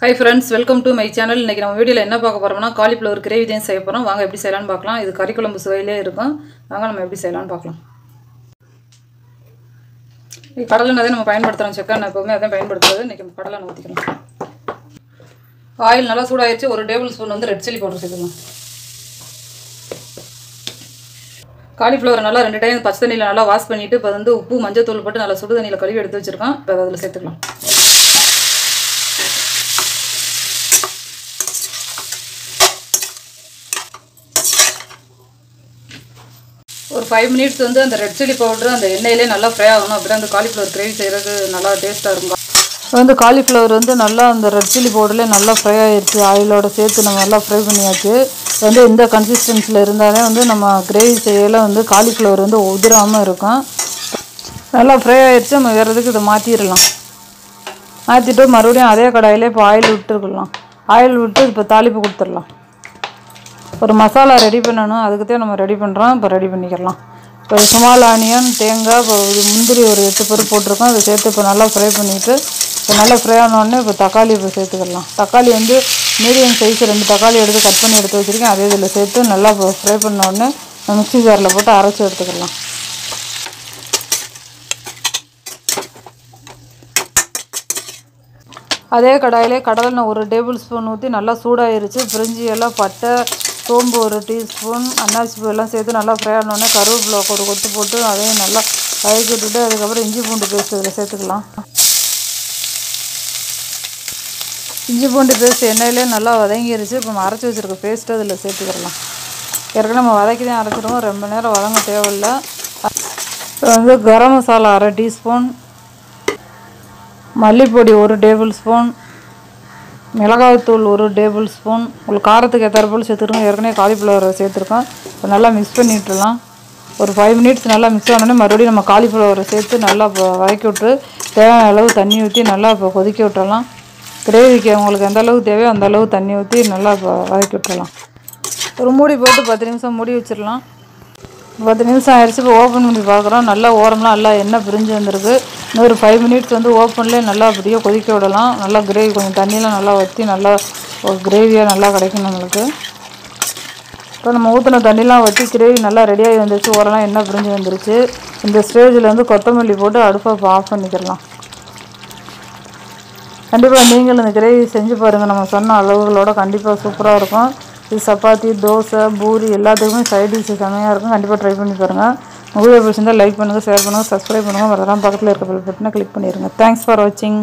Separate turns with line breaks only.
Hi friends, welcome to my channel. இன்னைக்கு நம்ம வீடியோல என்ன பார்க்க போறோம்னா காலிஃப்ளவர் கிரேவி தான் செய்ய போறோம். வாங்க எப்படி செய்யலாம்னு பார்க்கலாம். இது கறி குழம்பு சுவையிலே இருக்கும். வாங்க நம்ம எப்படி செய்யலாம்னு பார்க்கலாம். இந்த கடலை எண்ணெய் நம்ம பயன்படுத்துறோம். செக்க எண்ணெய் எப்பவுமே அதான் பயன்படுத்துறது. இன்னைக்கு கடலை எண்ணெய் ஊத்திக்கலாம். ஆயில் நல்லா சூடாயிருச்சு. ஒரு டேபிள் ஸ்பூன் வந்து ரெட் சில்லி பவுடர் சேர்த்துக்கலாம். காலிஃப்ளவர் நல்லா 2 டைம் பச்சை தண்ணியில நல்லா வாஷ் பண்ணிட்டு இப்ப வந்து உப்பு மஞ்சள் தூள் போட்டு நல்லா சுடு தண்ணியில கழுவி எடுத்து வச்சிருக்கோம். இப்ப அதல சேர்த்துக்கலாம். ஒரு 5 minutes வந்து அந்த ரெட் சில்லி பவுடர் அந்த எண்ணெயிலே நல்லா ஃப்ரை ஆகணும். அப்பதான் அந்த காலிஃப்ளவர் கிரேவி செய்யறது நல்லா டேஸ்டா இருக்கும். வந்து காலிஃப்ளவர் வந்து நல்லா அந்த ரெட் சில்லி பவுடர்ல நல்லா ஃப்ரை ஆயிருச்சு. ஆயிலோட சேர்த்து நம்ம நல்லா ஃப்ரை பண்ணியாச்சு. வந்து இந்த கன்சிஸ்டன்சில இருந்தாலே வந்து நம்ம கிரேவி செய்யல வந்து காலிஃப்ளவர் வந்து உதிராம இருக்கும். நல்லா ஃப்ரை ஆயிருச்சு. நம்ம வேற எதுக்கு இத மாத்திரலாம். மாத்திட்டு மறுபடியும் அதே கடாயிலே இப்போ ஆயில் விட்டுறலாம். ஆயில் விட்டு இப்போ தாளிப்பு கொடுத்துறலாம். ஒரு மசாலா ரெடி பண்ணனும். அதுக்கு தான் நம்ம ரெடி பண்றோம். இப்போ ரெடி பண்ணிக்கலாம். இப்போ ஸ்மால் ஆனியன், தேங்காய், முந்திரி ஒரு 8 பருப்பு போட்டுருக்கோம். அதை சேர்த்து இப்போ நல்லா ஃப்ரை பண்ணிட்டு இப்போ நல்லா ஃப்ரை ஆன உடனே இப்போ தக்காளி இப்போ சேர்த்துக்கலாம். தக்காளி வந்து மீடியம் சைஸ் 2 தக்காளி எடுத்து கட் பண்ணி எடுத்து வச்சிருக்கேன். அதே இதில் சேர்த்து நல்லா ஃப்ரை பண்ண உடனே மிக்ஸி ஜாரில் போட்டு அரைச்சி எடுத்துக்கலாம். அதே கடாயிலே கடலெண்ணெய் ஒரு டேபிள் ஸ்பூன் ஊற்றி நல்லா சூடாயிருச்சு. பிரிஞ்சி எல்லாம் பட்டை, சோம்பு ஒரு டீஸ்பூன், அன்னாசி பூ எல்லாம் சேர்த்து நல்லா ஃப்ரை ஆனோடனே கருவேப்பிலை ஒரு கொத்து போட்டு அதையும் நல்லா வதக்கி விட்டுட்டு அதுக்கப்புறம் இஞ்சி பூண்டு பேஸ்ட் இதில் சேர்த்துக்கலாம். இஞ்சி பூண்டு பேஸ்ட் எண்ணெயிலே நல்லா வதங்கிருச்சு. இப்போ நம்ம அரைச்சி வச்சுருக்க பேஸ்ட்டு அதில் சேர்த்துக்கலாம். ஏற்கனவே நம்ம வதக்கி தான் அரைச்சிடுவோம். ரொம்ப நேரம் வதங்க தேவையில்லை. இப்போ வந்து கரம் மசாலா அரை டீஸ்பூன், மல்லிப்பொடி ஒரு டேபிள் ஸ்பூன், மிளகாய்த்தூள் ஒரு டேபிள் ஸ்பூன், உங்களுக்கு காரத்துக்கு ஏற்றாற்போல் சேர்த்துருக்கோம். ஏற்கனவே காலிஃப்ளவரை சேர்த்துருக்கோம். இப்போ நல்லா மிக்ஸ் பண்ணிவிட்டுலாம். ஒரு 5 minutes நல்லா மிக்ஸ் ஆனோடனே மறுபடியும் நம்ம காலிஃப்ளவரை சேர்த்து நல்லா வதக்கி விட்டு தேவையான அளவு தண்ணி ஊற்றி நல்லா இப்போ கொதிக்க விட்டுறலாம். கிரேவிக்கு உங்களுக்கு எந்த அளவுக்கு தேவையோ அந்த அளவு தண்ணி ஊற்றி நல்லா வதக்கி விட்டுறலாம். ஒரு மூடி போட்டு 10 நிமிஷம் மூடி வச்சிடலாம். 10 நிமிஷம் ஆயிடுச்சு. இப்போ ஓப்பன் பண்ணி பார்க்குறோம். நல்லா ஓரம்லாம் நல்லா எண்ணெய் பிரிஞ்சு வந்திருக்கு. இன்னொரு 5 minutes வந்து ஓப்பன்லேயே நல்லா அப்படியே கொதிக்க விடலாம். நல்லா கிரேவி கொஞ்சம் தண்ணியெலாம் நல்லா வற்றி நல்லா ஒரு கிரேவியாக நல்லா கிடைக்கும் நம்மளுக்கு. இப்போ நம்ம ஊற்றின தண்ணிலாம் வற்றி கிரேவி நல்லா ரெடியாகி வந்துருச்சு. ஓரெல்லாம் எண்ணெய் பிரிஞ்சு வந்துருச்சு. இந்த ஸ்டேஜில் வந்து கொத்தமல்லி போட்டு அடுப்பை ஆஃப் பண்ணிக்கிறலாம். கண்டிப்பாக நீங்களும் இந்த கிரேவி செஞ்சு பாருங்கள். நம்ம சொன்ன அளவுகளோட கண்டிப்பாக சூப்பராக இருக்கும். இது சப்பாத்தி, தோசை, பூரி எல்லாத்துக்குமே சைட் டிஷ் செமையாக இருக்கும். கண்டிப்பாக ட்ரை பண்ணி பாருங்கள். வீடியோ பிடிச்சிருந்தால் லைக் பண்ணுங்கள், ஷேர் பண்ணுங்கள், சப்ஸ்கிரைப் பண்ணுங்கள். மறக்காம பக்கத்தில் இருக்க பெல் பட்டனை கிளிக் பண்ணிடுங்க. தேங்க்ஸ் ஃபார் வாட்சிங்.